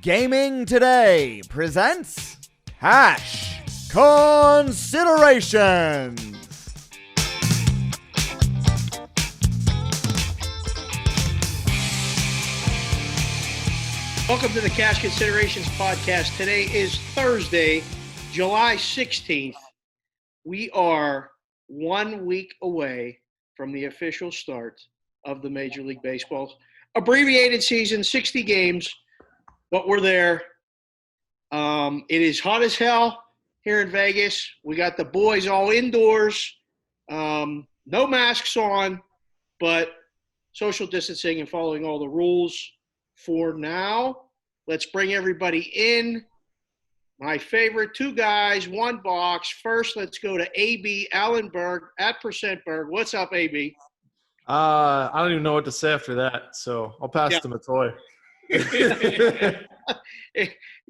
Gaming Today presents Cash Considerations. Welcome to the Cash Considerations podcast. Today is Thursday, July 16th. We are 1 week away from the official start of the Major League Baseball abbreviated season, 60 games, but we're there. It is hot as hell here in Vegas. We got the boys all indoors, no masks on, but social distancing and following all the rules for now. Let's bring everybody in. My favorite two guys, one box. First, let's go to AB Allenberg at Percentberg. What's up, AB? I don't even know what to say after that, so I'll pass to Matoy.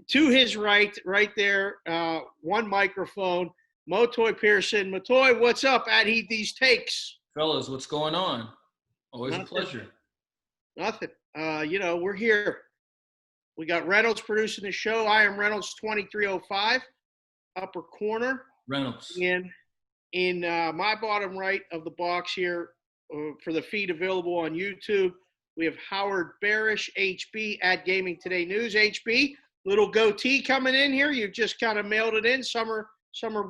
To his right there, one microphone, Matoy Pearson. Matoy, what's up at Heed These Takes? Fellas, what's going on? Always Nothing. A pleasure. Nothing. We're here. We got Reynolds producing the show. I am Reynolds 2305, upper corner. Reynolds. And in my bottom right of the box here, for the feed available on YouTube, we have Howard Barish, HB at Gaming Today News. HB, little goatee coming in here. You've just kind of mailed it in, summer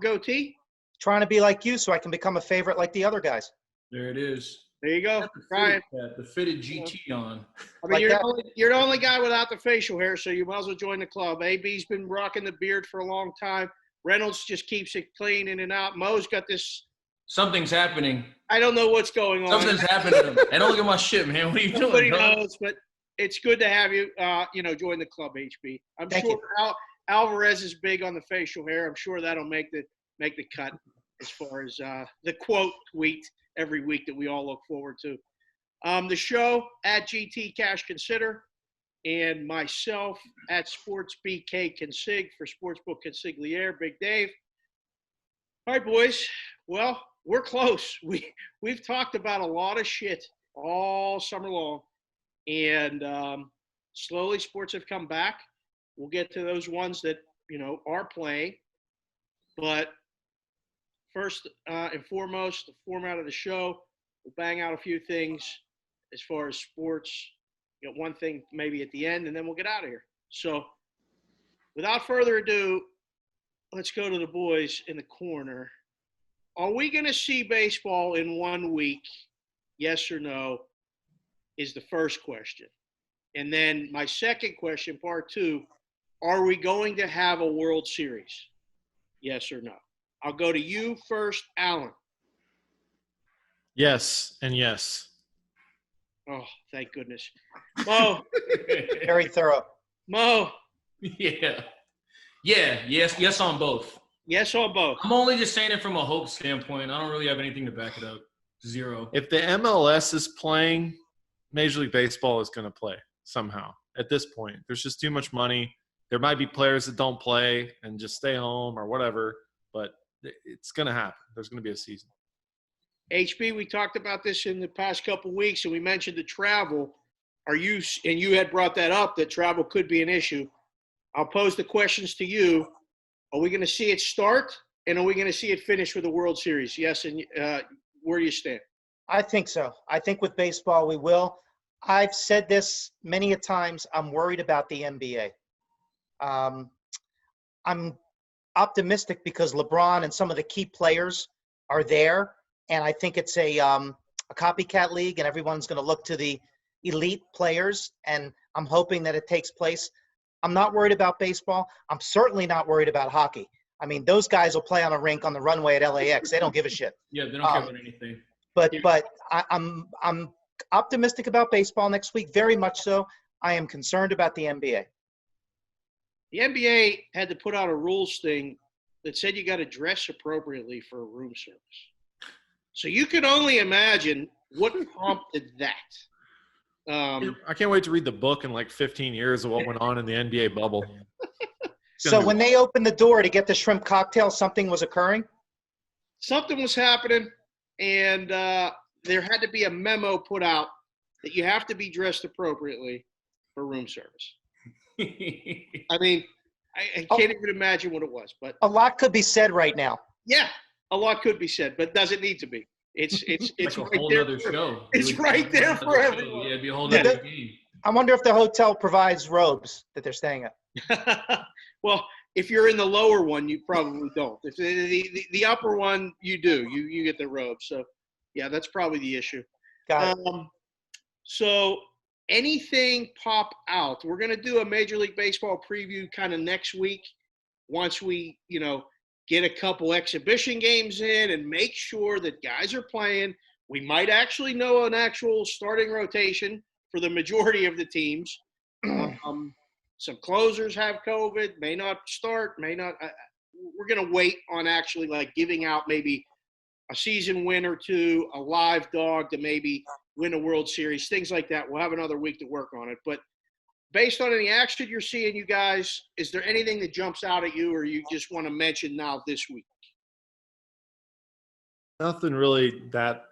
goatee. Trying to be like you so I can become a favorite like the other guys. There it is. There you go, Brian. The fitted GT on. I mean, you're the only guy without the facial hair, so you might as well join the club. AB's been rocking the beard for a long time. Reynolds just keeps it clean in and out. Mo's got this. Something's happening. I don't know what's going on. Something's happening. I don't look at my shit, man. What are you doing? Nobody knows, but it's good to have you, join the club, HB. Thank you. Alvarez is big on the facial hair. I'm sure that'll make the cut as far as the quote tweet every week that we all look forward to. The show at GT Cash Consider and myself at Sports BK Consig for Sportsbook Consigliere, Big Dave. All right, boys. Well, we're close. We've talked about a lot of shit all summer long, and slowly sports have come back. We'll get to those ones that are playing, but first and foremost, the format of the show, we'll bang out a few things as far as sports. One thing maybe at the end, and then we'll get out of here. So without further ado, let's go to the boys in the corner. Are we going to see baseball in 1 week? Yes or no is the first question. And then my second question, part two, are we going to have a World Series? Yes or no? I'll go to you first, Alan. Yes and yes. Oh, thank goodness. Mo. Very thorough. Mo. Yeah. Yes on both. Yes on both. I'm only just saying it from a hope standpoint. I don't really have anything to back it up. Zero. If the MLS is playing, Major League Baseball is going to play somehow. At this point, there's just too much money. There might be players that don't play and just stay home or whatever, but it's going to happen. There's going to be a season. HB, we talked about this in the past couple of weeks, and we mentioned the travel. You had brought that up, that travel could be an issue. I'll pose the questions to you. Are we going to see it start, and are we going to see it finish with the World Series? Yes, and where do you stand? I think so. I think with baseball we will. I've said this many a times. I'm worried about the NBA. I'm optimistic because LeBron and some of the key players are there, and I think it's a copycat league, and everyone's going to look to the elite players, and I'm hoping that it takes place. I'm not worried about baseball. I'm certainly not worried about hockey. I mean, those guys will play on a rink on the runway at LAX. They don't give a shit. Yeah, they don't care about anything. But I'm optimistic about baseball next week, very much so. I am concerned about the NBA. The NBA had to put out a rules thing that said you got to dress appropriately for a room service. So you can only imagine what prompted that. I can't wait to read the book in like 15 years of what went on in the NBA bubble. So when they opened the door to get the shrimp cocktail, something was occurring? Something was happening, and there had to be a memo put out that you have to be dressed appropriately for room service. I mean, I can't even imagine what it was. But A lot could be said right now. yeah, a lot could be said, but doesn't need to be. It's Like a right whole there. nother show. It's It would right be a there whole for nother show. everyone. Yeah, it'd be a whole Yeah, nother the- game. I wonder if the hotel provides robes that they're staying at. Well, if you're in the lower one, you probably don't. If the upper one, you do. You get the robe. So, yeah, that's probably the issue. Got it. So, anything pop out? We're going to do a Major League Baseball preview kind of next week once we, get a couple exhibition games in and make sure that guys are playing. We might actually know an actual starting rotation for the majority of the teams. Some closers have COVID, may not start, may not. We're going to wait on actually like giving out maybe a season win or two, a live dog to maybe win a World Series, things like that. We'll have another week to work on it. But based on any action you're seeing, you guys, is there anything that jumps out at you or you just want to mention now this week? Nothing really that,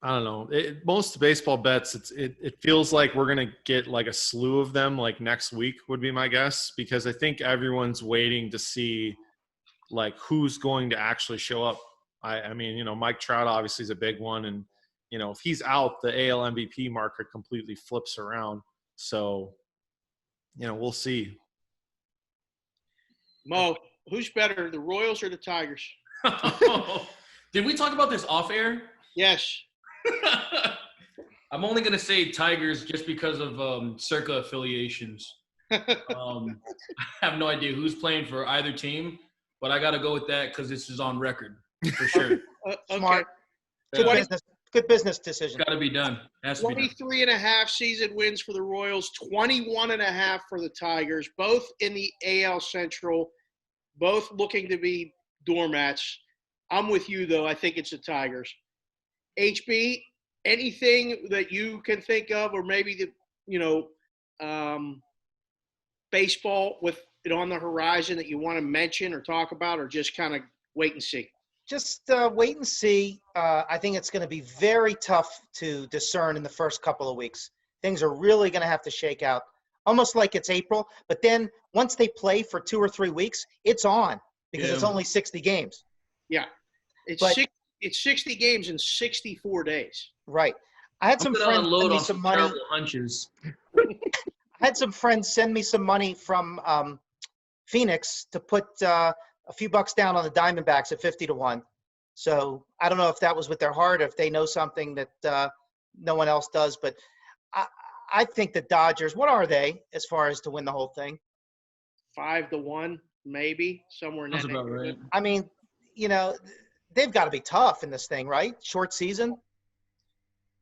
I don't know. Most baseball bets, it feels like we're going to get like a slew of them like next week would be my guess, because I think everyone's waiting to see like who's going to actually show up. I mean, Mike Trout obviously is a big one. And, if he's out, the AL MVP market completely flips around. So, we'll see. Mo, who's better, the Royals or the Tigers? Did we talk about this off air? Yes. I'm only going to say Tigers just because of Circa affiliations. I have no idea who's playing for either team, but I got to go with that because this is on record for sure. Okay. Smart. Good business decision. Got to be done. Has to be done. 23 and a half season wins for the Royals, 21 and a half for the Tigers, both in the AL Central, both looking to be doormats. I'm with you, though. I think it's the Tigers. HB, anything that you can think of, or maybe baseball with it on the horizon that you want to mention or talk about, or just kind of wait and see? Just wait and see. I think it's going to be very tough to discern in the first couple of weeks. Things are really going to have to shake out, almost like it's April. But then once they play for 2 or 3 weeks, it's on because it's only 60 games. Yeah. It's 60 games in 64 days. Right. I had some friends send me some money. Terrible hunches. I had some friends send me some money from Phoenix to put a few bucks down on the Diamondbacks at 50-1. So I don't know if that was with their heart, or if they know something that no one else does. But I think the Dodgers, what are they as far as to win the whole thing? 5-1, maybe, somewhere in that That's about neighborhood. right. I mean, they've got to be tough in this thing, right? Short season.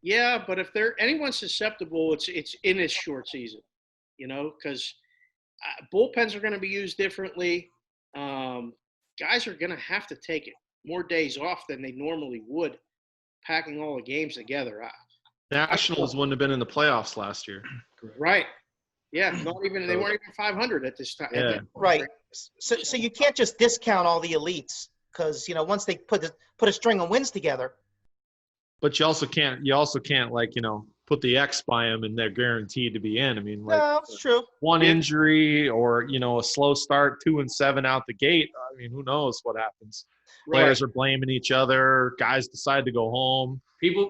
Yeah, but if anyone's susceptible, it's in this short season, because bullpens are going to be used differently. Guys are going to have to take it more days off than they normally would, packing all the games together. Nationals wouldn't have been in the playoffs last year. Right. Yeah, they weren't even 500 at this time. Yeah. Right. So you can't just discount all the elites because, once they put a string of wins together. But you also can't put the X by them and they're guaranteed to be in. I mean, No, it's true. one injury or, a slow start, 2-7 out the gate. I mean, who knows what happens? Right. Players are blaming each other. Guys decide to go home.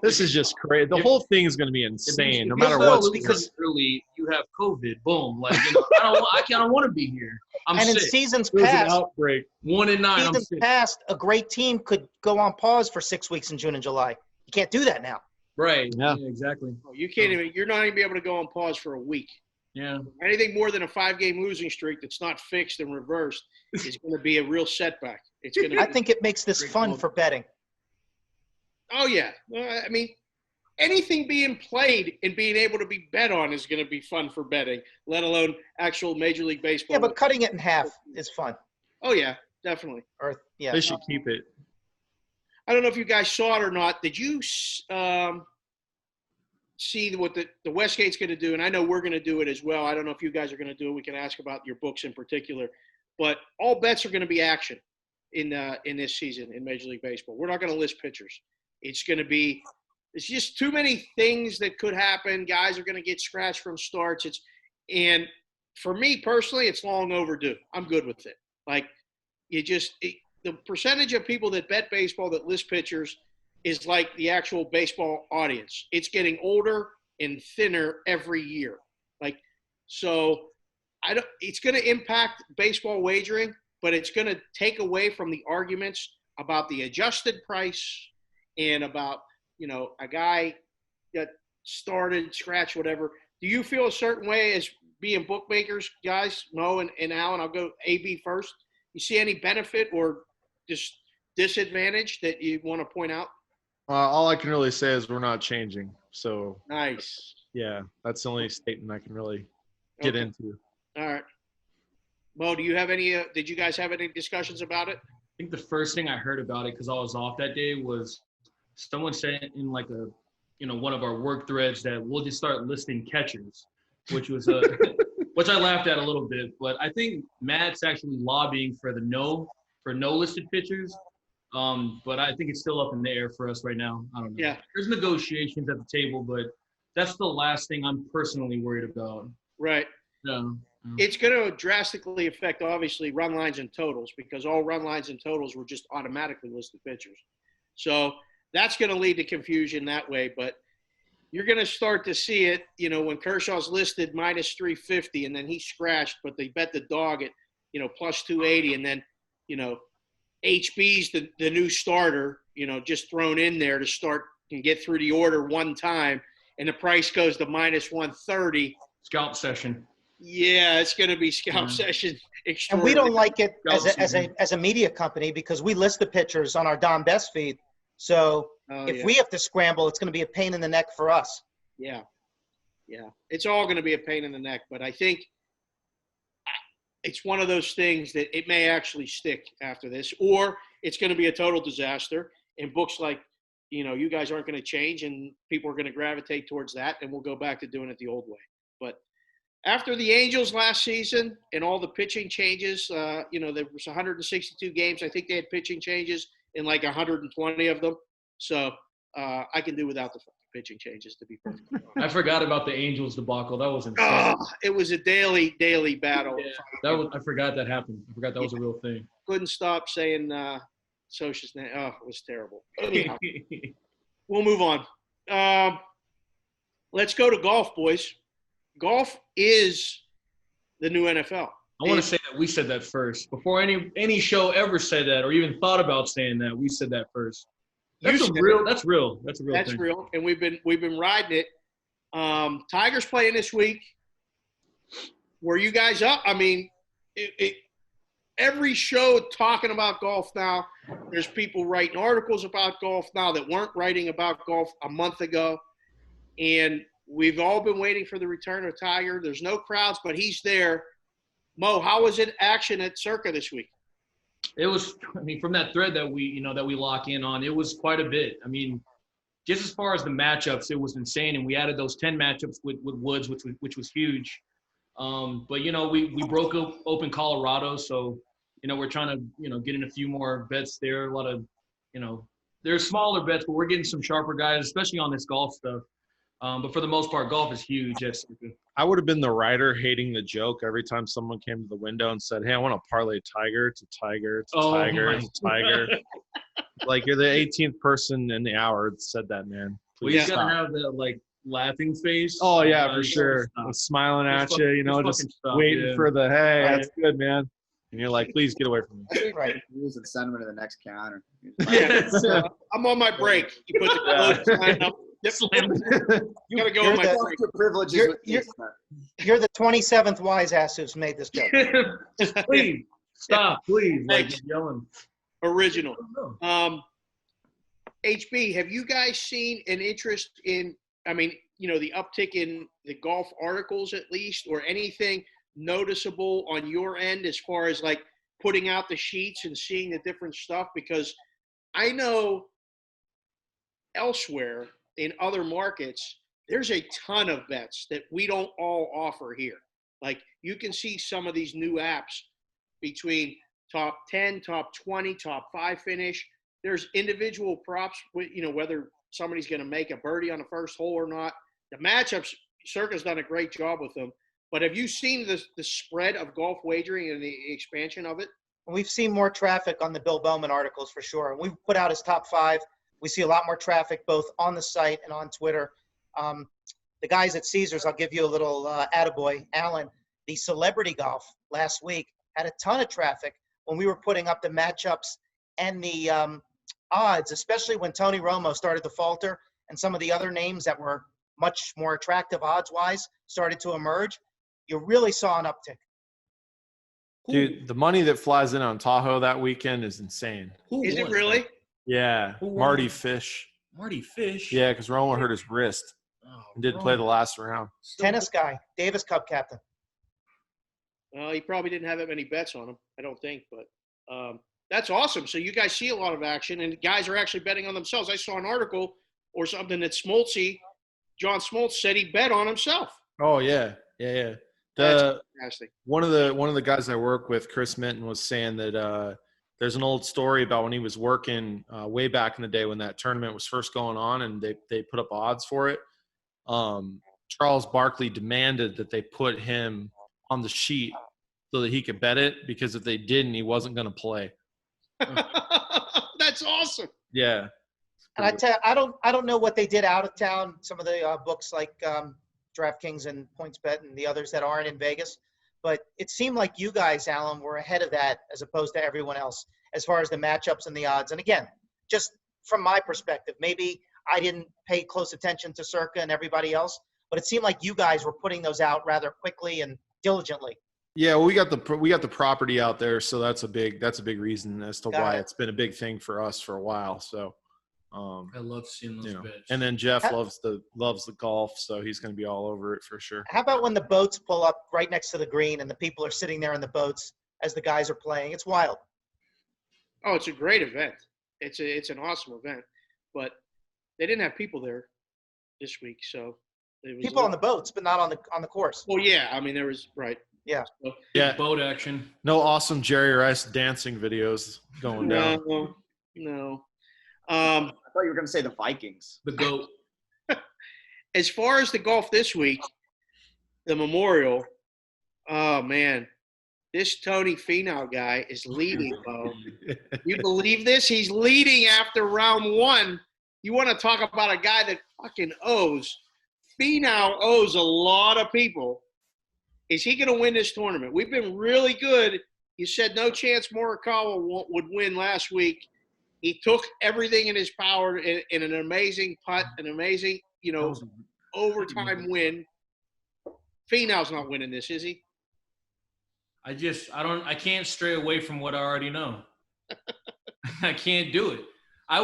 This is just crazy. The whole thing is going to be insane, no matter what. Because early you have COVID, boom. Like I don't want to be here. I'm And sick. in seasons There's an past, outbreak. 1-9. I'm seasons sick. past, a great team could go on pause for 6 weeks in June and July. You can't do that now. Right. Yeah. Yeah. Exactly. You can't even. You're not even be able to go on pause for a week. Yeah. Anything more than a 5-game losing streak that's not fixed and reversed is going to be a real setback. It's going to. I think it makes this fun for betting. Oh yeah. I mean, anything being played and being able to be bet on is going to be fun for betting. Let alone actual Major League Baseball. Yeah, but cutting it in half is fun. Oh yeah, definitely. Or yeah. They should keep it. I don't know if you guys saw it or not. Did you see what the Westgate's going to do? And I know we're going to do it as well. I don't know if you guys are going to do it. We can ask about your books in particular. But all bets are going to be action in this season in Major League Baseball. We're not going to list pitchers. It's just too many things that could happen. Guys are going to get scratched from starts. And for me personally, it's long overdue. I'm good with it. Like, the percentage of people that bet baseball that list pitchers is like the actual baseball audience. It's getting older and thinner every year. Like, so it's going to impact baseball wagering, but it's going to take away from the arguments about the adjusted price and about, a guy that started, scratch, whatever. Do you feel a certain way as being bookmakers, guys, Mo and Alan? I'll go AB first. You see any benefit or just disadvantage that you want to point out? All I can really say is we're not changing. So Nice. yeah, that's the only statement I can really get Okay. into. All right. Mo, do you have any? Did you guys have any discussions about it? I think the first thing I heard about it, because I was off that day, was someone said in like one of our work threads that we'll just start listing catchers, which was which I laughed at a little bit. But I think Matt's actually lobbying for no listed pitchers. But I think it's still up in the air for us right now. I don't know. Yeah. There's negotiations at the table, but that's the last thing I'm personally worried about. Right. Yeah. It's going to drastically affect, obviously, run lines and totals because all run lines and totals were just automatically listed pitchers. So that's going to lead to confusion that way. But you're going to start to see it, when Kershaw's listed minus 350 and then he scratched, but they bet the dog at, plus 280. And then, HB's the new starter, just thrown in there to start and get through the order one time. And the price goes to minus 130. Scalp session. Yeah, it's going to be scalp session. And we don't like it as a media company because we list the pitchers on our Don Best feed. So if we have to scramble, it's going to be a pain in the neck for us. Yeah. It's all going to be a pain in the neck, but I think it's one of those things that it may actually stick after this, or it's going to be a total disaster. And books like, you guys aren't going to change and people are going to gravitate towards that, and we'll go back to doing it the old way. But after the Angels last season and all the pitching changes, there was 162 games. I think they had pitching changes in like 120 of them. So I can do without the pitching changes, to be perfectly honest. I forgot about the Angels debacle. That was insane. It was a daily battle. Yeah, I forgot that happened. I forgot that was a real thing. Couldn't stop saying Socha's name. Oh, it was terrible. Anyhow, we'll move on. Let's go to golf, boys. Golf is the new NFL. I want to say that we said that first. Before any show ever said that or even thought about saying that, we said that first. That's real. That's a real thing. Real, and we've been riding it. Tigers playing this week. Were you guys up? I mean, every show talking about golf now. There's people writing articles about golf now that weren't writing about golf a month ago, and we've all been waiting for the return of Tiger. There's no crowds, but he's there. Mo, how was it action at Circa this week? It was, from that thread that we lock in on, it was quite a bit. I mean, just as far as the matchups, it was insane. And we added those 10 matchups with Woods, which was huge. But, we broke open Colorado. So, we're trying to, get in a few more bets there. A lot of, they're smaller bets, but we're getting some sharper guys, especially on this golf stuff. But for the most part, golf is huge at Circa. I would have been the writer hating the joke every time someone came to the window and said, "Hey, I want to parlay Tiger to Tiger to Tiger to Tiger." Like, you're the 18th person in the hour that said that, man. Well, Please you gotta stop. have that laughing face. Oh yeah, for sure. Smiling at you, just waiting for the hey, that's good, man. And you're like, please get away from me. Right. Using sentiment to the next counter. Yeah, I'm on my break. You put the clothesline up. Yep. You gotta go on my break. Privileges You're- with you're- these, You're the 27th wise ass who's made this joke. Just please stop, please. Like, Thanks. yelling. Original. HB, have you guys seen an interest in, the uptick in the golf articles at least, or anything noticeable on your end as far as like putting out the sheets and seeing the different stuff? Because I know elsewhere in other markets, there's a ton of bets that we don't all offer here. Like, you can see some of these new apps between top 10, top 20, top 5 finish. There's individual props, whether somebody's going to make a birdie on the first hole or not. The matchups, Circa's done a great job with them. But have you seen the spread of golf wagering and the expansion of it? We've seen more traffic on the Bill Bowman articles for sure. We've put out his top 5. We see a lot more traffic both on the site and on Twitter. The guys at Caesars, I'll give you a little attaboy, Alan. The celebrity golf last week had a ton of traffic when we were putting up the matchups and the odds, especially when Tony Romo started to falter and some of the other names that were much more attractive odds-wise started to emerge. You really saw an uptick. Dude, the money that flies in on Tahoe that weekend is insane. Who Is it won? really? Yeah, Who won? Marty Fish. Marty Fish. Yeah, because Romo hurt his wrist Oh, and did play the last round. Tennis guy, Davis Cup captain. He probably didn't have that many bets on him, I don't think. But that's awesome. So you guys see a lot of action, and guys are actually betting on themselves. I saw an article or something that John Smoltz said he bet on himself. Oh yeah, yeah. That's fantastic. One of the guys I work with, Chris Minton, was saying that there's an old story about when he was working way back in the day when that tournament was first going on, and they put up odds for it. Charles Barkley demanded that they put him on the sheet so that he could bet it, because if they didn't, he wasn't going to play. That's awesome. Yeah. And I don't know what they did out of town. Some of the books like DraftKings and PointsBet and the others that aren't in Vegas, but it seemed like you guys, Alan, were ahead of that as opposed to everyone else as far as the matchups and the odds. And again, just from my perspective, maybe I didn't pay close attention to Circa and everybody else, but it seemed like you guys were putting those out rather quickly and diligently. Yeah, well, we got the property out there, so that's a big reason as to Got why it. it's been a big thing for us for a while. So, I love seeing those bets. and then Jeff loves the golf, so he's going to be all over it for sure. How about when the boats pull up right next to the green and the people are sitting there in the boats as the guys are playing? It's wild. Oh, it's a great event. It's an awesome event, but they didn't have people there this week, so it was People on the boats, but not on the course. Well, yeah, I mean there was right. Yeah. So, Yeah, Boat action. no awesome Jerry Rice dancing videos going down. no. I thought you were going to say the Vikings. The GOAT. As far as the golf this week, the Memorial. Oh man, this Tony Finau guy is leading, Bo. You believe this? He's leading after round 1. You want to talk about a guy that fucking owes. Finau owes a lot of people. Is he going to win this tournament? We've been really good. You said no chance Morikawa would win last week. He took everything in his power in an amazing putt, an amazing, overtime win. Finau's not winning this, is he? I can't stray away from what I already know. I can't do it. I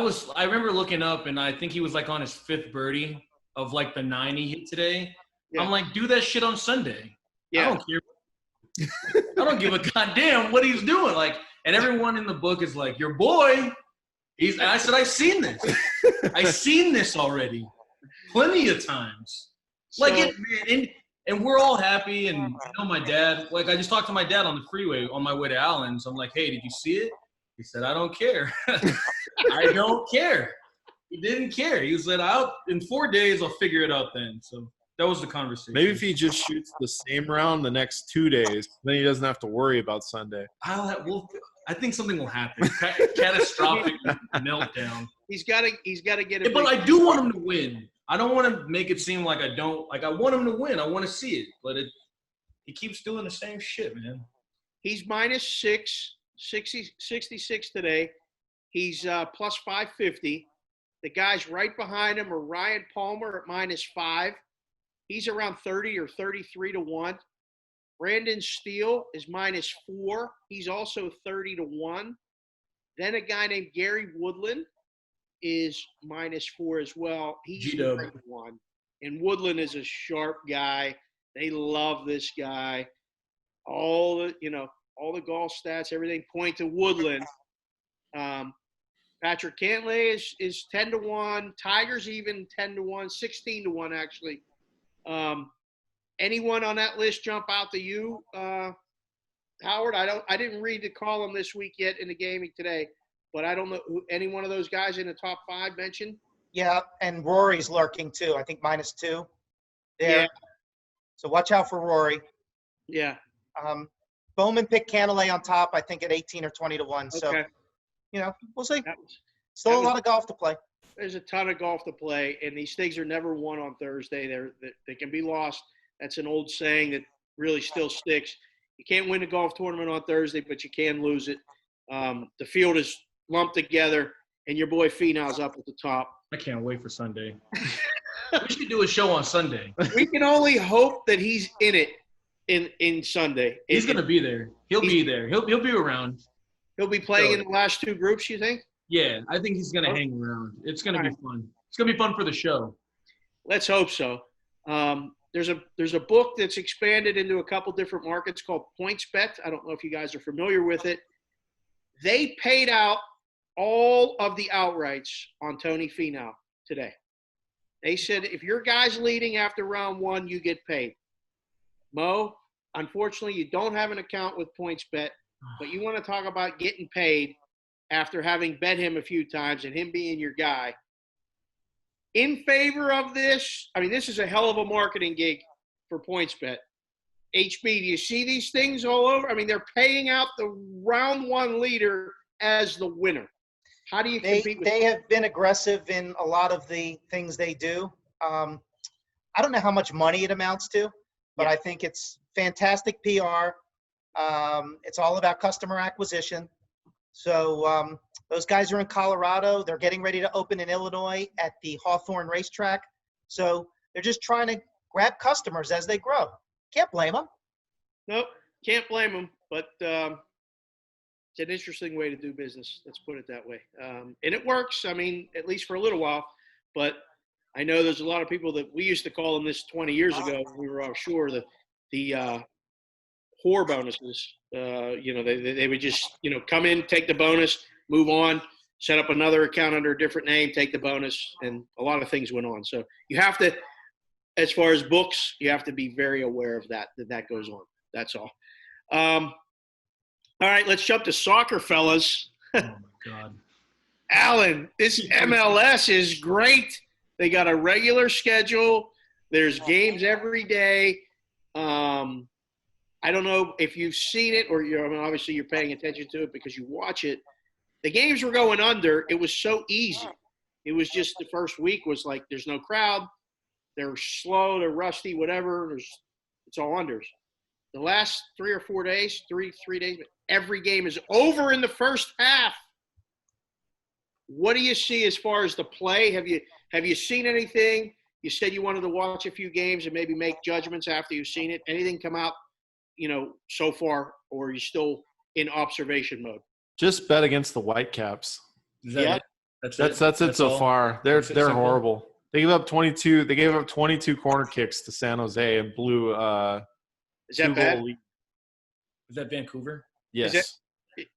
remember looking up, and I think he was like on his 5th birdie of like the 9 he hit today. Yeah. I'm like, do that shit on Sunday. Yeah. I don't care. I don't give a goddamn what he's doing. Like, and everyone in the book is like, your boy. And I said, I've seen this. I've seen this already, plenty of times. Like So- it, man, and we're all happy. And my dad. Like I just talked to my dad on the freeway on my way to Allen's. I'm like, hey, did you see it? He said, I don't care. I don't care. He didn't care. He said, in 4 days I'll figure it out then. So that was the conversation. Maybe if he just shoots the same round the next 2 days, then he doesn't have to worry about Sunday. I think something will happen. Catastrophic meltdown. He's got to get it. But I do want him to win. I don't want to make it seem like I don't. Like I want him to win. I want to see it. But he keeps doing the same shit, man. He's -6, 66 today. He's plus 550. The guys right behind him are Ryan Palmer at -5. He's around 30 or 33 to 1. Brandon Steele is -4. He's also 30 to 1. Then a guy named Gary Woodland is -4 as well. He's G-Dub. 30 to 1. And Woodland is a sharp guy. They love this guy. All the golf stats, everything point to Woodland. Patrick Cantlay is 10 to 1. Tiger's even 10 to 1, 16 to 1 actually. Anyone on that list jump out to you, Howard? I didn't read the column this week yet in the gaming today, but I don't know who any one of those guys in the top 5 mentioned. Yeah, and Rory's lurking too. I think -2 there. Yeah. So watch out for Rory. Yeah. Bowman picked Cantlay on top, I think, at 18 or 20 to 1. So, Okay. We'll see. That was- Still that a was- lot of golf to play. There's a ton of golf to play, and these things are never won on Thursday. They can be lost. That's an old saying that really still sticks. You can't win a golf tournament on Thursday, but you can lose it. The field is lumped together, and your boy Finau's up at the top. I can't wait for Sunday. We should do a show on Sunday. We can only hope that he's in it in Sunday. He's going to be there. He'll be there. He'll be around. He'll be playing in the last two groups, you think? Yeah, I think he's going to hang around. It's going to be fun. It's going to be fun for the show. Let's hope so. There's a book that's expanded into a couple different markets called PointsBet. I don't know if you guys are familiar with it. They paid out all of the outrights on Tony Finau today. They said if your guy's leading after round one, you get paid. Mo, unfortunately, you don't have an account with PointsBet, but you want to talk about getting paid after having bet him a few times and him being your guy. In favor of this, I mean, this is a hell of a marketing gig for PointsBet. HB, do you see these things all over? I mean, they're paying out the round one leader as the winner. How do you compete with They have been aggressive in a lot of the things they do. I don't know how much money it amounts to, but I think it's fantastic PR. It's all about customer acquisition. So those guys are in Colorado. They're getting ready to open in Illinois at the Hawthorne racetrack. So they're just trying to grab customers as they grow. Can't blame them. Nope, can't blame them. But it's an interesting way to do business. Let's put it that way. And it works, I mean, at least for a little while. But I know there's a lot of people that we used to call them this 20 years ago when we were offshore, the whore bonuses. They would just, come in, take the bonus, move on, set up another account under a different name, take the bonus, and a lot of things went on. So you have to, as far as books, you have to be very aware of that goes on. That's all. All right, let's jump to soccer, fellas. Oh, my God. Alan, this MLS is great. They got a regular schedule. There's games every day. I don't know if you've seen it or obviously you're paying attention to it because you watch it. The games were going under. It was so easy. It was just the first week was like there's no crowd. They're slow. They're rusty, whatever. It's all unders. The last 3 or 4 days, three days, every game is over in the first half. What do you see as far as the play? Have you seen anything? You said you wanted to watch a few games and maybe make judgments after you've seen it. Anything come out, so far, or are you still in observation mode? Just bet against the Whitecaps. Is that it? That's it so all? far. They're That's it, simple? horrible. They gave up 22. They gave up 22 corner kicks to San Jose and blew Is that bad? lead. Is that Vancouver? Yes.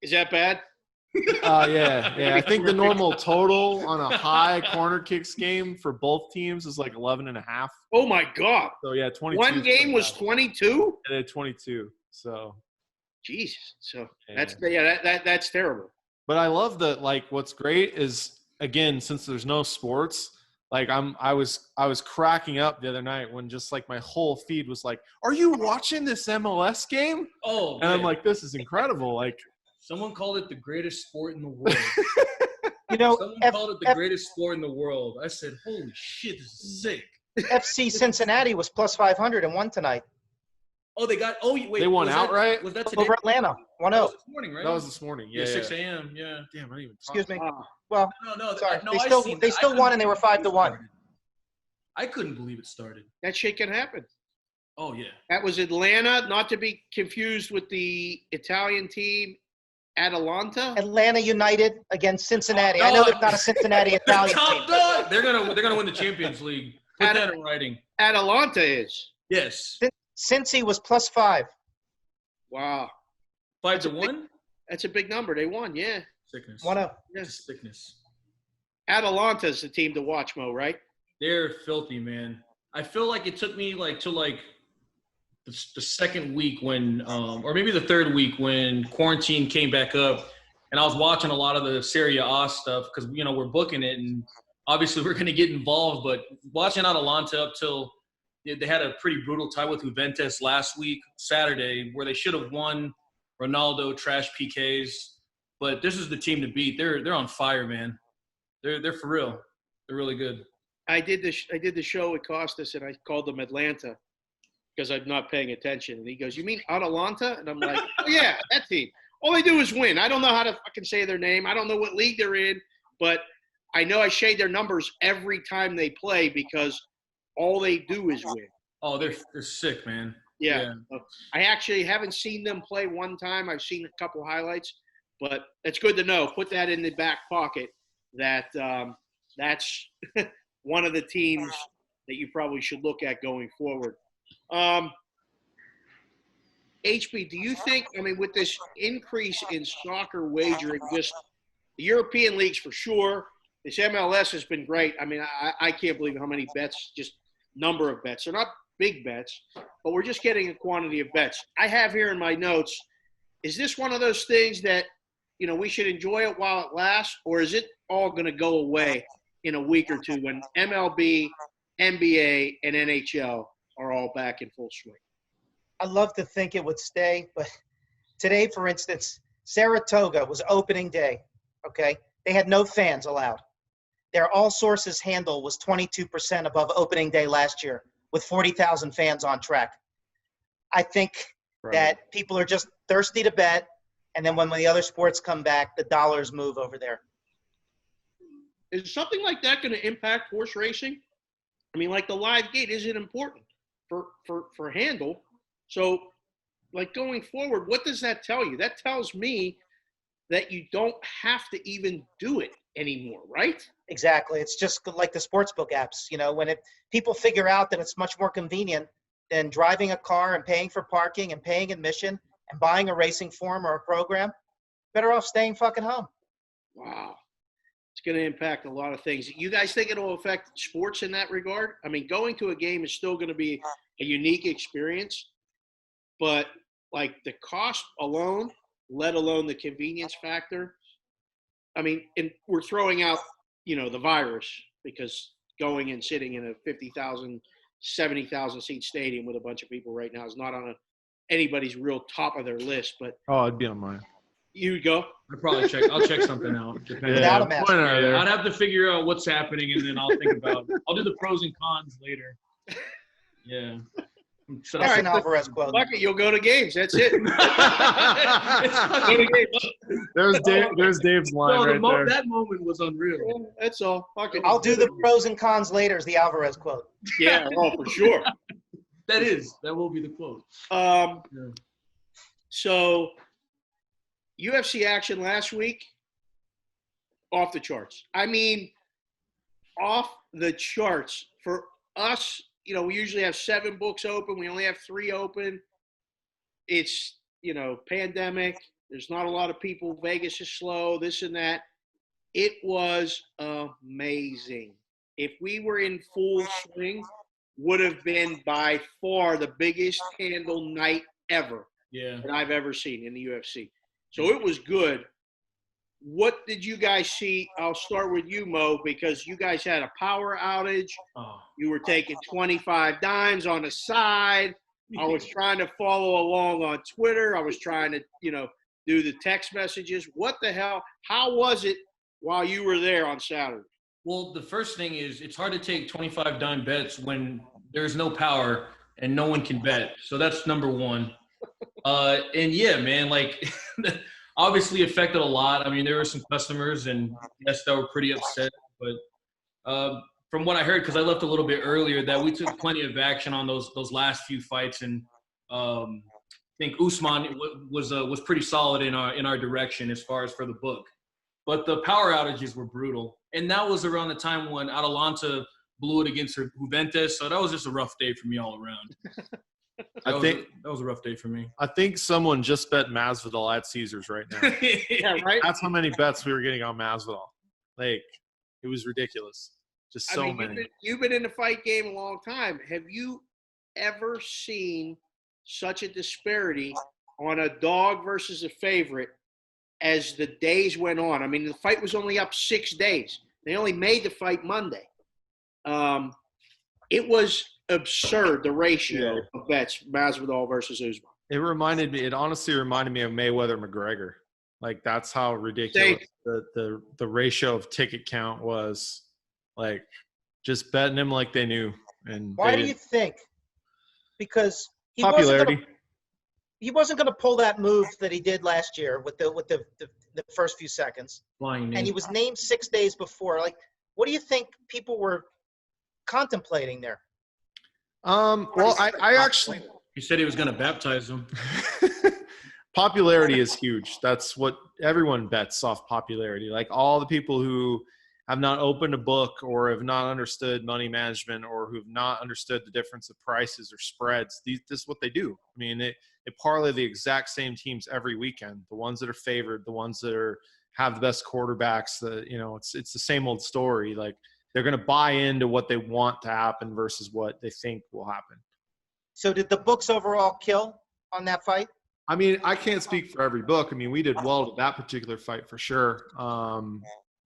Is that bad? Yeah. I think the normal total on a high corner kicks game for both teams is like 11.5. Oh my God! So yeah, 22. One game was 22. They had 22. So. Jesus. So Yeah. that's terrible. But I love that. Like, what's great is again, since there's no sports, like I was cracking up the other night when just like my whole feed was like, "Are you watching this MLS game?" Oh, And I'm like, "This is incredible!" Like, someone called it the greatest sport in the world. Someone called it the greatest sport in the world. I said, "Holy shit, this is sick." FC Cincinnati was plus 500 and won tonight Oh, they got. Oh, wait. They won was that- outright? Was that today? over Atlanta. 1-0. That was this morning, right? that was this morning. Yeah, 6 a.m. Yeah. Damn, I didn't even. Excuse me. Wow. Well, No. sorry. No, They I still- seen they that. still I won couldn't and they were believe 5-1. it started. I couldn't believe it started. That shit can happen. Oh yeah. That was Atlanta, not to be confused with the Italian team, Atalanta. Atlanta United against Cincinnati. I know there's not a Cincinnati Italian Top team. dog. They're gonna win the Champions League. Put At- that in writing. Atalanta is. Yes. Cincy was plus 5. Wow. 5-1. That's a big number. They won, yeah. Sickness. 1-0. Just sickness. Atalanta's the team to watch, Mo, right? They're filthy, man. I feel like it took me to the second week when, or maybe the third week when quarantine came back up, and I was watching a lot of the Serie A stuff because we're booking it, and obviously we're going to get involved. But watching Atalanta up till they had a pretty brutal tie with Juventus last week, Saturday, where they should have won. Ronaldo, trash PKs. But this is the team to beat. They're on fire, man. They're for real. They're really good. I did the show with Costas, and I called them Atlanta because I'm not paying attention. And he goes, "You mean Atalanta?" And I'm like, "Oh yeah, that team. All they do is win. I don't know how to fucking say their name. I don't know what league they're in, but I know I shade their numbers every time they play because all they do is win." Oh, they're sick, man. Yeah. I actually haven't seen them play one time. I've seen a couple highlights, but it's good to know. Put that in the back pocket that that's one of the teams that you probably should look at going forward. HB, do you think, I mean, with this increase in soccer wagering, just the European leagues for sure, this MLS has been great. I mean, I can't believe how many bets, just number of bets. They're not big bets, but we're just getting a quantity of bets. I have here in my notes, is this one of those things that, you know, we should enjoy it while it lasts, or is it all going to go away in a week or two when MLB, NBA, and NHL are all back in full swing? I love to think it would stay, but today, for instance, Saratoga was opening day, okay? They had no fans allowed. Their all sources handle was 22% above opening day last year with 40,000 fans on track. I think that people are just thirsty to bet, and then when the other sports come back, the dollars move over there. Is something like that going to impact horse racing? I mean, like the live gate isn't important for handle. So, like going forward, what does that tell you? That tells me that you don't have to even do it anymore, right? Exactly. It's just like the sportsbook apps. You know, when people figure out that it's much more convenient than driving a car and paying for parking and paying admission and buying a racing form or a program, better off staying fucking home. Wow. It's going to impact a lot of things. You guys think it'll affect sports in that regard? I mean, going to a game is still going to be a unique experience, but like the cost alone, let alone the convenience factor. I mean, and we're throwing out, you know, the virus, because going and sitting in a 50,000, 70,000 seat stadium with a bunch of people right now is not on anybody's real top of their list. But Oh, I'd be on mine. you would go. I'll check something out. depending. Without a mask. point right there. I'd have to figure out what's happening, and then I'll think about it. I'll do the pros and cons later. Yeah. So That's All an right. Alvarez quote. Fuck it, you'll go to games. That's it. There's Dave's line right there. that moment was unreal. That's all. Fuck it. I'll do the pros and cons later is the Alvarez quote. Yeah, oh, for sure. That will be the quote. Yeah. So UFC action last week, off the charts. I mean, off the charts. For us, you know, we usually have 7 books open. We only have 3 open. It's, you know, pandemic. There's not a lot of people. Vegas is slow, this and that. It was amazing. If we were in full swing, would have been by far the biggest handle night ever Yeah. that I've ever seen in the UFC. So it was good. What did you guys see? I'll start with you, Mo, because you guys had a power outage. Oh. You were taking 25 dimes on the side. I was trying to follow along on Twitter. I was trying to, you know, do the text messages. What the hell? How was it while you were there on Saturday? Well, the first thing is it's hard to take 25 dime bets when there's no power and no one can bet. So that's number one. And yeah, man, like obviously affected a lot. I mean, there were some customers and yes, that were pretty upset. But from what I heard, because I left a little bit earlier, that we took plenty of action on those last few fights, and I think Usman was pretty solid in our direction as far as for the book. But the power outages were brutal, and that was around the time when Atalanta blew it against Juventus. So that was just a rough day for me all around. That was a rough day for me. I think someone just bet Masvidal at Caesars right now. Yeah, right? That's how many bets we were getting on Masvidal. Like, it was ridiculous. Just so many. You've been in the fight game a long time. Have you ever seen such a disparity on a dog versus a favorite as the days went on? I mean, the fight was only up 6 days. They only made the fight Monday. It was absurd, the ratio of bets, Masvidal versus Usman. It honestly reminded me of Mayweather McGregor. Like, that's how ridiculous the ratio of ticket count was. Like, just betting him like they knew. And Why do you think? Because he popularity? wasn't going to pull that move that he did last year with the first few seconds. Flying knee. And he was named 6 days before. Like, what do you think people were contemplating there? Well, I actually He said he was going to baptize him. popularity is huge. That's what everyone bets off popularity. Like, all the people who have not opened a book or have not understood money management or who've not understood the difference of prices or spreads. This is what they do. I mean, they parlay the exact same teams every weekend. The ones that are favored, the ones that have the best quarterbacks. It's the same old story. Like, they're going to buy into what they want to happen versus what they think will happen. So did the books overall kill on that fight? I mean, I can't speak for every book. I mean, we did well with that particular fight for sure.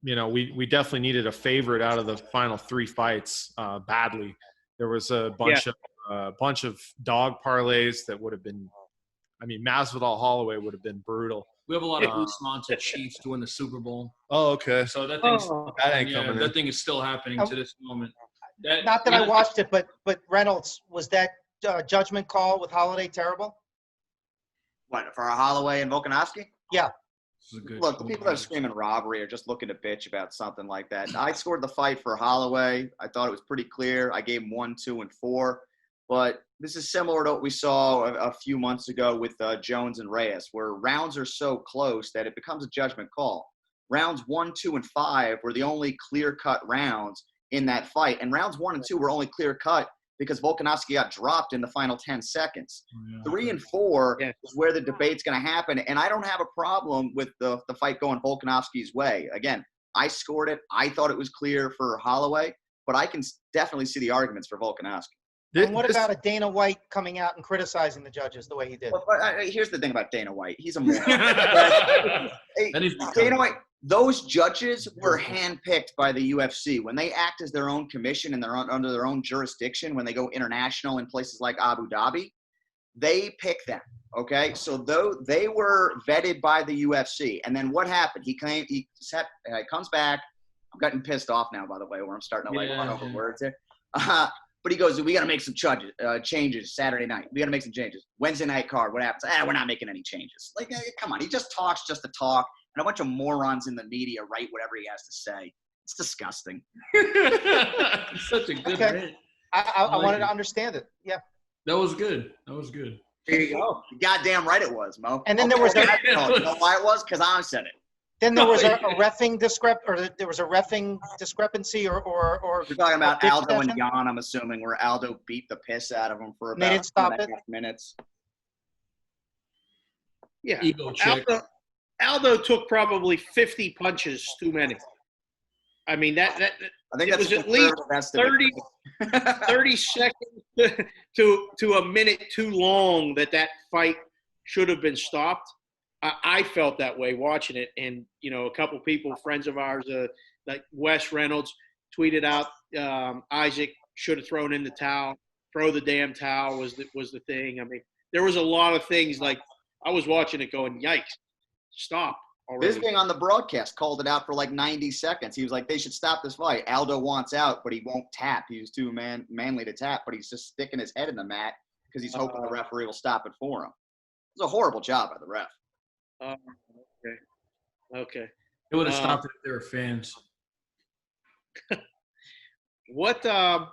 We definitely needed a favorite out of the final 3 fights badly. There was a bunch of dog parlays that would have been. I mean, Masvidal Holloway would have been brutal. We have a lot of Usman to Chiefs to win the Super Bowl. Oh, okay. So that thing is still happening to this moment. Not that I watched it, but Reynolds, was that judgment call with Holloway terrible? What, for Holloway and Volkanovski? Yeah. Look, the people that are screaming robbery are just looking to bitch about something like that. I scored the fight for Holloway. I thought it was pretty clear. I gave him 1, 2, and 4. But this is similar to what we saw a few months ago with Jones and Reyes, where rounds are so close that it becomes a judgment call. Rounds 1, 2, and 5 were the only clear-cut rounds in that fight. And rounds 1 and 2 were only clear-cut because Volkanovski got dropped in the final 10 seconds. 3 and 4 is where the debate's going to happen. And I don't have a problem with the fight going Volkanovski's way. Again, I scored it. I thought it was clear for Holloway, but I can definitely see the arguments for Volkanovski. And what about a Dana White coming out and criticizing the judges the way he did? Well, here's the thing about Dana White. He's a moron. Dana White, those judges were handpicked by the UFC. When they act as their own commission and they're under their own jurisdiction, when they go international in places like Abu Dhabi, they pick them, okay? So they were vetted by the UFC. And then what happened? He comes back. I'm getting pissed off now, by the way, where I'm starting to run over words here. But he goes, we got to make some changes Saturday night. We got to make some changes. Wednesday night card, what happens? We're not making any changes. Like, come on. He just talks just to talk. And a bunch of morons in the media write whatever he has to say. It's disgusting. Such a good rant. I wanted to understand it. Yeah. That was good. There you go. Goddamn right it was, Mo. And then there was you know why it was? Because I said it. Then there was a reffing discrepancy or You're talking about Aldo and Jan, I'm assuming, where Aldo beat the piss out of him for about 2.5 minutes. Yeah. Ego check. Aldo took probably 50 punches too many. I mean, I think it was at least 30 seconds to a minute too long that fight should have been stopped. I felt that way watching it. And, a couple people, friends of ours, like Wes Reynolds, tweeted out Isaac should have thrown in the towel. Throw the damn towel was the thing. I mean, there was a lot of things like I was watching it going, yikes, stop already. Bisping on the broadcast called it out for like 90 seconds. He was like, they should stop this fight. Aldo wants out, but he won't tap. He was too manly to tap, but he's just sticking his head in the mat because he's hoping the referee will stop it for him. It was a horrible job by the ref. Okay. It would have stopped it if they were fans. What do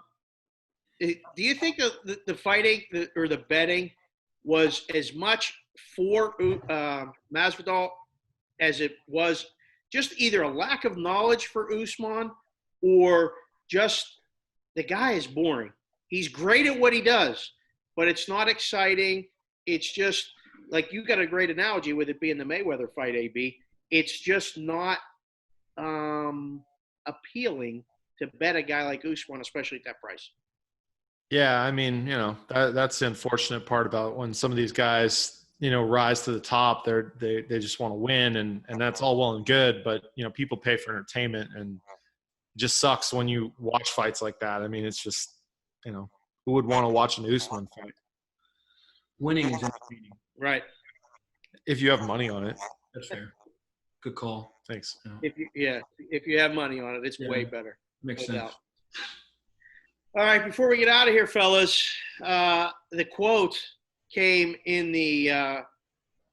you think the fighting or the betting was as much for Masvidal as it was just either a lack of knowledge for Usman or just the guy is boring? He's great at what he does, but it's not exciting. It's just like you got a great analogy with it being the Mayweather fight, AB. It's just not appealing to bet a guy like Usman, especially at that price. Yeah, I mean, that's the unfortunate part about when some of these guys, rise to the top. They just want to win, and that's all well and good. But people pay for entertainment, and it just sucks when you watch fights like that. I mean, it's just Who would want to watch an Usman fight Winning is entertaining. Right. if you have money on it? That's fair. Good call. Thanks. If you have money on it, it's Yeah. way better. Makes No sense. doubt. All right, before we get out of here, fellas, the quote came in the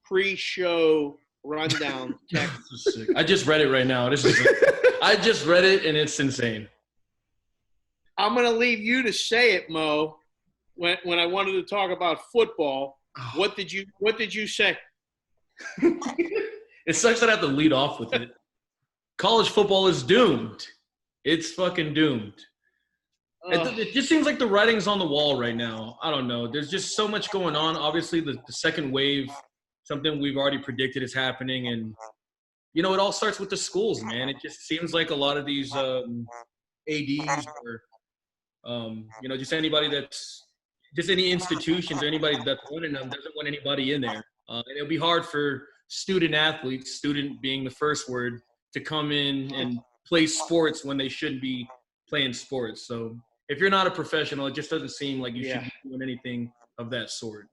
pre-show rundown text. This is sick. I just read it right now. I just read it, and it's insane. I'm going to leave you to say it, Mo. When I wanted to talk about football, what did you say? It sucks that I have to lead off with it. College football is doomed. It's fucking doomed. It just seems like the writing's on the wall right now. I don't know. There's just so much going on. Obviously, the second wave, something we've already predicted is happening. And, it all starts with the schools, man. It just seems like a lot of these ADs or, just anybody that's – just any institutions or anybody that's running them doesn't want anybody in there. And it'll be hard for student athletes, student being the first word, to come in and play sports when they shouldn't be playing sports. So if you're not a professional, it just doesn't seem like you should be doing anything of that sort.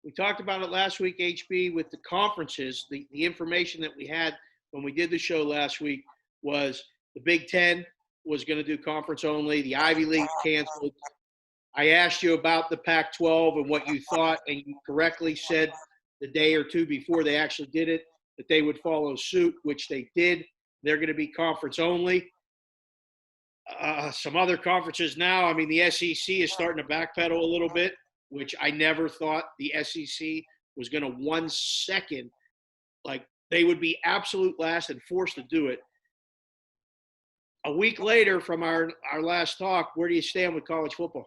We talked about it last week, HB, with the conferences. The information that we had when we did the show last week was the Big Ten was going to do conference only. The Ivy League canceled. I asked you about the Pac-12 and what you thought, and you correctly said the day or two before they actually did it that they would follow suit, which they did. They're going to be conference only. Some other conferences now, the SEC is starting to backpedal a little bit, which I never thought the SEC was going to 1 second, like they would be absolute last and forced to do it. A week later from our last talk, where do you stand with college football?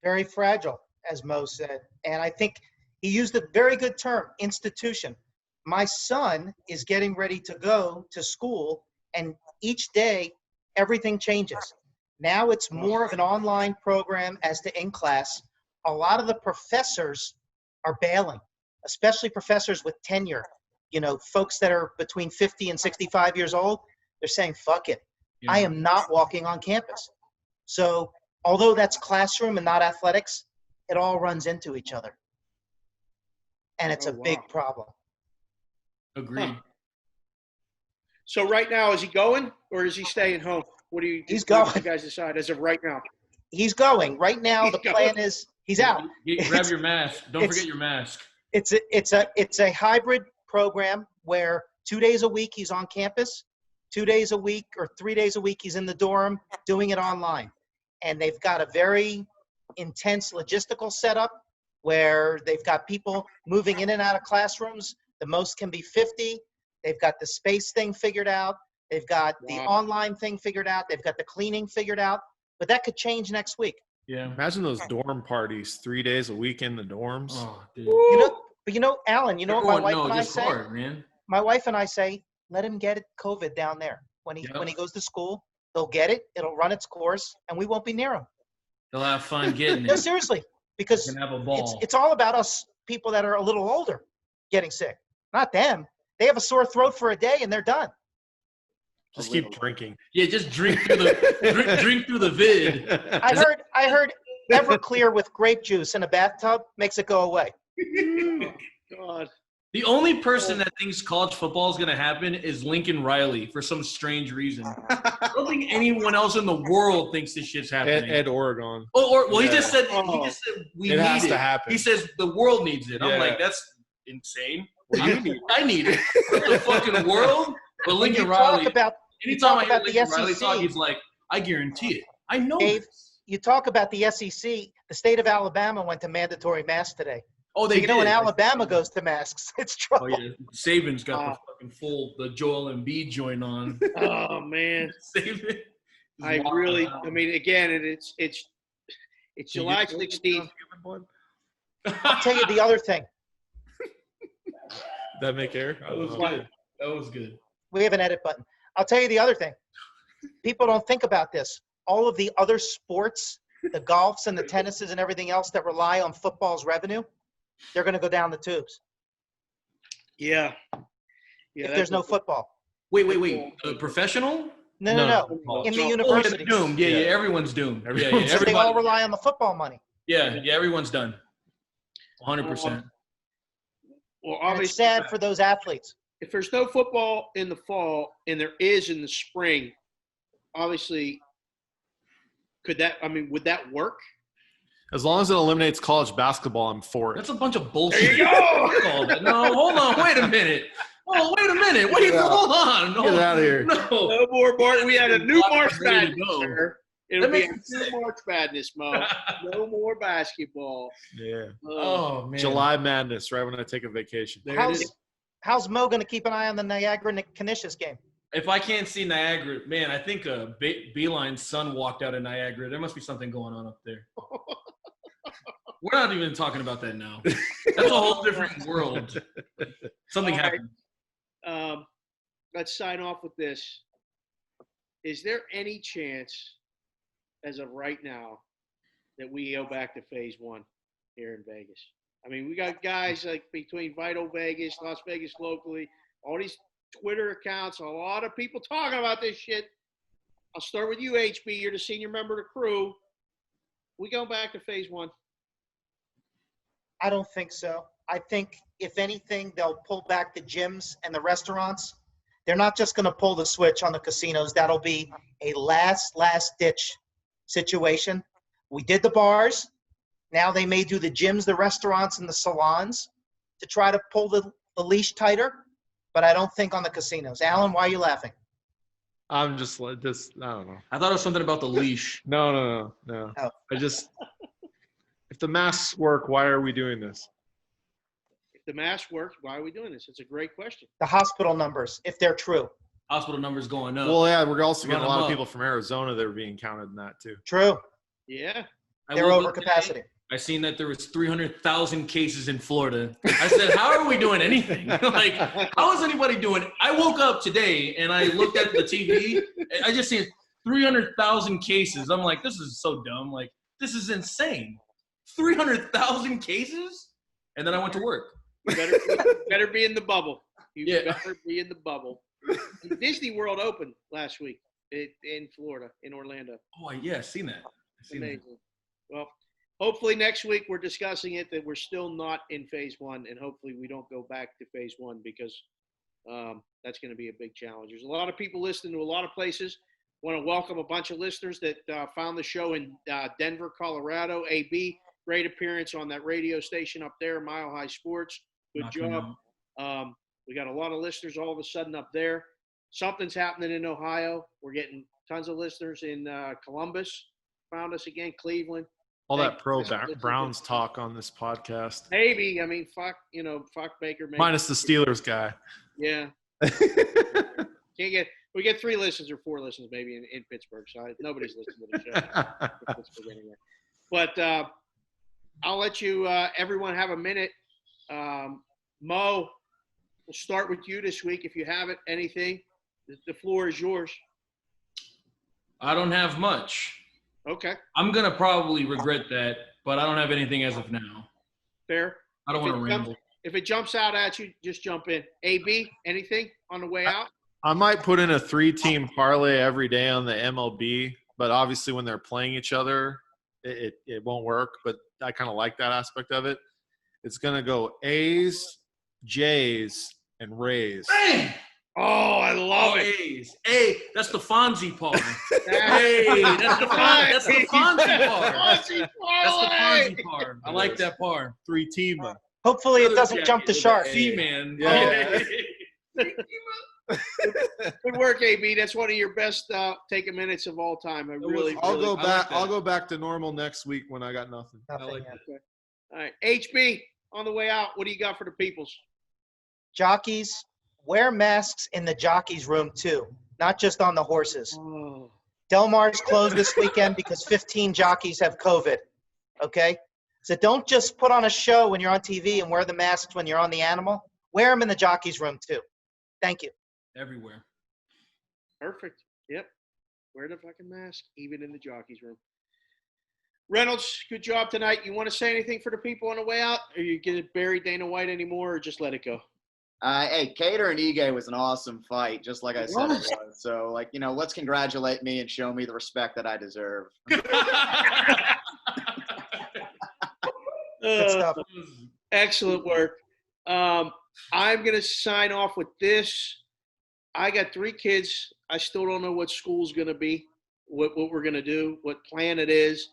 Very fragile, as Mo said. And I think he used a very good term, institution. My son is getting ready to go to school, and each day everything changes. Now it's more of an online program as to in class. A lot of the professors are bailing, especially professors with tenure. Folks that are between 50 and 65 years old, they're saying, fuck it. Yeah. I am not walking on campus. So although that's classroom and not athletics, it all runs into each other. And it's a big problem. Agreed. Huh. So right now, is he going or is he staying home? What do you guys decide as of right now? He's going. Right now, He's the going. plan is he's out. Grab your mask. Don't forget your mask. It's a hybrid program where 2 days a week he's on campus, 2 days a week or 3 days a week he's in the dorm doing it online. And they've got a very intense logistical setup where they've got people moving in and out of classrooms. The most can be 50. They've got the space thing figured out. They've got the online thing figured out. They've got the cleaning figured out. But that could change next week. Yeah. Imagine those dorm parties, 3 days a week in the dorms. Oh, dude. Alan, what my wife and I say? Hard, man. My wife and I say, let him get COVID down there. When he goes to school, they'll get it. It'll run its course, and we won't be near him. They'll have fun getting No, it. seriously, because They're gonna have a ball. it's all about us people that are a little older getting sick, not them. They have a sore throat for a day, and they're done. Just keep drinking. Yeah, just drink through the drink through the vid. I heard Everclear with grape juice in a bathtub makes it go away. God. The only person that thinks college football is going to happen is Lincoln Riley for some strange reason. I don't think anyone else in the world thinks this shit's happening. Ed Oregon. He just said we It need has it. to happen. He says the world needs it. I'm Yeah. like, that's insane. Well, you need I need it. The fucking world. But Lincoln you Riley. talk about Anytime I hear about the Lincoln Riley SEC. talk, he's like, I guarantee it. I know Dave, this. you talk about the SEC. The state of Alabama went to mandatory masks today. Oh, So they you know when did. Alabama goes to masks, it's trouble. Oh yeah, Saban's got the fucking the Joel Embiid joint on. Oh man. Saban. Again, it's July 16th. I'll tell you the other thing. That make air? That was good. That was good. We have an edit button. I'll tell you the other thing. People don't think about this. All of the other sports, the golfs and the tennises and everything else that rely on football's revenue, they're going to go down the tubes Yeah. if there's no football. Wait. Professional? No. In the Oh, universities. doomed. Yeah, Yeah. everyone's doomed. Yeah, Everyone's- Because they all everybody. rely on the football money. Yeah, everyone's done. 100%. Well, And it's obviously, sad for those athletes. if there's no football in the fall and there is in the spring, obviously, would that work? As long as it eliminates college basketball, I'm for it. That's a bunch of bullshit. There you go. No, hold on. Wait a minute. Oh, wait a minute. Wait, Get out. hold on. No, Get out of here. No. No more March. We had a new March Ready to Madness, go. sir. It'll That be makes a new March Madness, Mo. No more basketball. Yeah. Oh, man. July Madness, right when I take a vacation. There it is. How's Mo going to keep an eye on the Niagara-Canisius game? If I can't see Niagara, man, I think Beeline's son walked out of Niagara. There must be something going on up there. We're not even talking about that now. That's a whole different world. Something All right. happened. Let's sign off with this. Is there any chance, as of right now, that we go back to phase one here in Vegas? I mean, we got guys like between Vital Vegas, Las Vegas locally, all these Twitter accounts, a lot of people talking about this shit. I'll start with you, HB. You're the senior member of the crew. We go back to phase one. I don't think so. I think, if anything, they'll pull back the gyms and the restaurants. They're not just going to pull the switch on the casinos. That'll be a last-ditch situation. We did the bars. Now they may do the gyms, the restaurants, and the salons to try to pull the leash tighter, but I don't think on the casinos. Alan, why are you laughing? I'm just like this. I don't know. I thought it was something about the leash. No. Oh. If the masks work, why are we doing this? If the mask works, why are we doing this? It's a great question. The hospital numbers, if they're true. Hospital numbers going up. Well, yeah, we're also getting a Run lot them of up. people from Arizona that are being counted in that too. True. Yeah. I They're woke over up today, capacity. I seen that there was 300,000 cases in Florida. I said, how are we doing anything? Like, how is anybody doing? I woke up today and I looked at the TV. And I just seen 300,000 cases. I'm like, this is so dumb. Like, this is insane. 300,000 cases? And then I went to work. You better be in the bubble. You Yeah. better be in the bubble. Disney World opened last week in Florida, in Orlando. Oh, yeah, I seen that. I seen that. Amazing. Well, hopefully next week we're discussing it that we're still not in phase one, and hopefully we don't go back to phase one because that's going to be a big challenge. There's a lot of people listening to a lot of places. Want to welcome a bunch of listeners that found the show in Denver, Colorado. AB, great appearance on that radio station up there, Mile High Sports. Good Knocking job. out. We got a lot of listeners all of a sudden up there. Something's happening in Ohio. We're getting tons of listeners in Columbus. Found us again, Cleveland. All Hey, that pro this is Browns good. talk on this podcast, Maybe. I mean, fuck Baker. Maybe. minus the Steelers guy. Yeah. We get 3 listens or 4 listens maybe in Pittsburgh. So nobody's listening to the show in Pittsburgh anyway. But I'll let you everyone have a minute. Mo, we'll start with you this week. If you have anything, the floor is yours. I don't have much. Okay, I'm going to probably regret that, but I don't have anything as of now. fair. I don't If want to it ramble. If it jumps out at you, just jump in. AB, anything on the way out? I might put in a 3-team parlay every day on the MLB, but obviously when they're playing each other, it won't work. But I kind of like that aspect of it. It's going to go A's, J's, and Rays. Bang! Oh, I love it. A's. Hey, that's the Fonzie part. That's Hey, that's the Fonzie part. Fonzie That's the parlay. Fonzie part. I like that part. 3-teamer. Hopefully it doesn't jump the shark. C-man. Yeah. Good work, AB. That's one of your best taking minutes of all time. I'll go I back. like that. I'll go back to normal next week when I got nothing. Nothing like yet. All right, HB, on the way out, what do you got for the peoples? Jockeys, wear masks in the jockeys room too, not just on the horses. Oh, Del Mar's closed this weekend because 15 jockeys have COVID. Okay? So don't just put on a show when you're on TV and wear the masks when you're on the animal. Wear them in the jockeys room too. Thank you. Everywhere. perfect. Yep. Wear the fucking mask, even in the jockey's room. Reynolds, good job tonight. You want to say anything for the people on the way out? Are you going to bury Dana White anymore or just let it go? Hey, Cater and Ige was an awesome fight, just like I said it was. So, like, let's congratulate me and show me the respect that I deserve. Good stuff. Excellent work. I'm going to sign off with this. I got 3 kids. I still don't know what school's going to be, what we're going to do, what plan it is.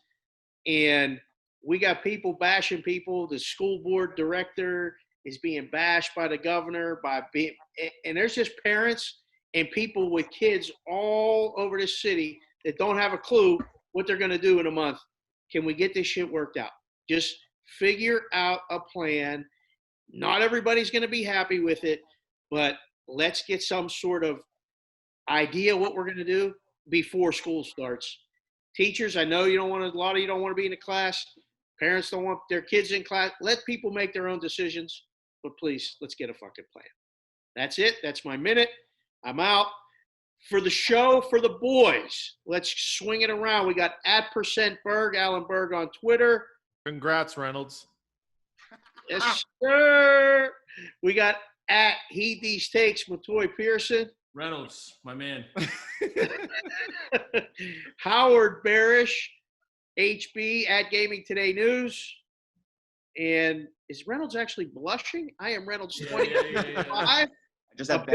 And we got people bashing people. The school board director is being bashed by the governor, and there's just parents and people with kids all over this city that don't have a clue what they're going to do in a month. Can we get this shit worked out? Just figure out a plan. Not everybody's going to be happy with it, but let's get some sort of idea what we're going to do before school starts. Teachers, I know a lot of you don't want to be in the class. Parents don't want their kids in class. Let people make their own decisions, but please, let's get a fucking plan. That's it. That's my minute. I'm out. For the show, for the boys, let's swing it around. We got @%Berg, Alan Berg on Twitter. Congrats, Reynolds. Yes, sir. We got @Heed These Takes, Matoy Pearson. Reynolds, my man. Howard Barish, HB @Gaming Today News. And is Reynolds actually blushing? I am Reynolds 25. I just have A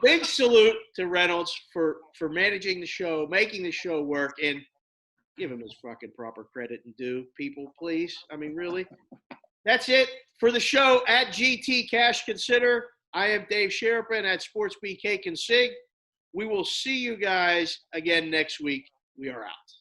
big salute to Reynolds for managing the show, making the show work, and give him his fucking proper credit and due, people, please. I mean, really. That's it for the show @GT Cash Consider. I am Dave Sherpin at Sports BK Consig. We will see you guys again next week. We are out.